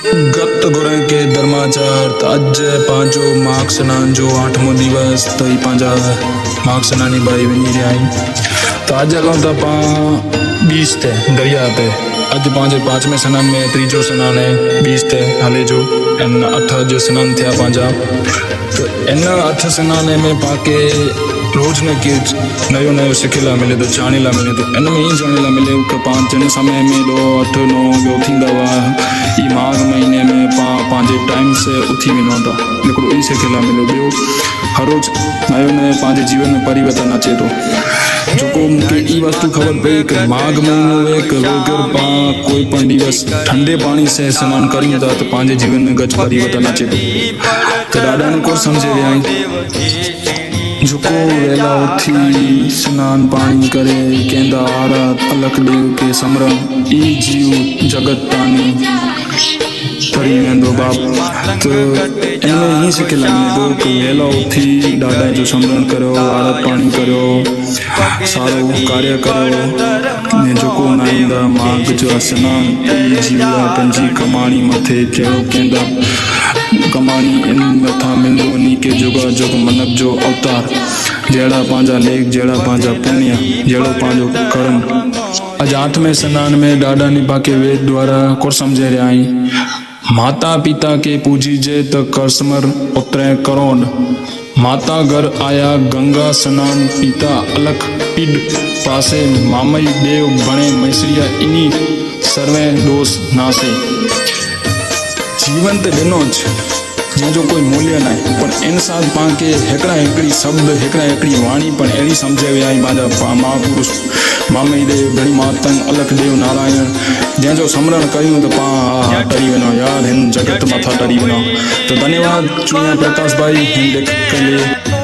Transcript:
गत गुरे के धर्माचार अज पांचो माघ स्नान जो 8मो दिवस तो ही पांजा माघ स्नानी बाई वनी रही तो अज हलों तो पा 20 ते दरिया ते अज पांजे 5वें स्नान में तीजो स्नान है 20 ते हले जो इन 8 जो स्नान थे पांजा तो इन 8 स्नान में पाके रोज ने कि नयो नयो सिखेला मिले तो जानेला मिले तो इन में ही जानेला मिले कि 5 जन समय में 2 8 9 जो थींदा वा ई माघ महीने में पांजे टाइम से उठी वञो था हिकिड़ो ई सिखेला मिले ॿियो हर रोज नयो नयो पंहिंजे जीवन में परिवर्तन अचे थो जेको मूंखे ई वस्तु ख़बर पई कि माघ महीनो एक अगरि पाण कोई पण दिवस ठंडे पानी से स्नान करियूं था तो पंहिंजे जीवन में गच परिवर्तन अचे थो त ॾाढा ने को सम्झे विया आहिनि जेको वेला उथी स्नान पानी करे कंदा आरात अलख देव के समरण ई जीव जगत तानी तरी वेंदो बाप तो इनमें ही सिखिला मिले कि वेला उथी ॾाॾा जो समरण करो आरत पानी करो सारो कार्य करो ने जेको नाईंदा माघ जो स्नान ई जीवा पंहिंजी कमाणी मथे कहिड़ो कंदा कमाणी इन मथा मिलंदो वञी के जुगा जुग मनक जो अवतार जहिड़ा पंहिंजा लेख जहिड़ा पंहिंजा पुण्य जहिड़ो पंहिंजो कर्म अॼु 8वें स्नान में ॾाॾा निभा के वेद द्वारा को सम्झे रहिया आहियूं माता पिता के पूजीजे त करसमर उतरे करोड़ माता घर आया गंगा स्नान पिता अलख पिड पासे मामई देव बणे मैसरिया इनी सर्वे दोष नासे जीवन ते ॾिनो जंहिंजो कोई मूल्य न आहे पर इंसान पाण खे हिकिड़ी शब्द हिकिड़ी वाणी पण अहिड़ी सम्झे विया आहिनि पंहिंजा महापुरुष मामई देव घणी मातंग अलख देव नारायण जंहिंजो स्मरण कयूं त पाण टरी वञो यार हिन जगत मथां टरी वञो तो धन्यवाद चुनिया प्रकाश भाई हिन लेख के लिए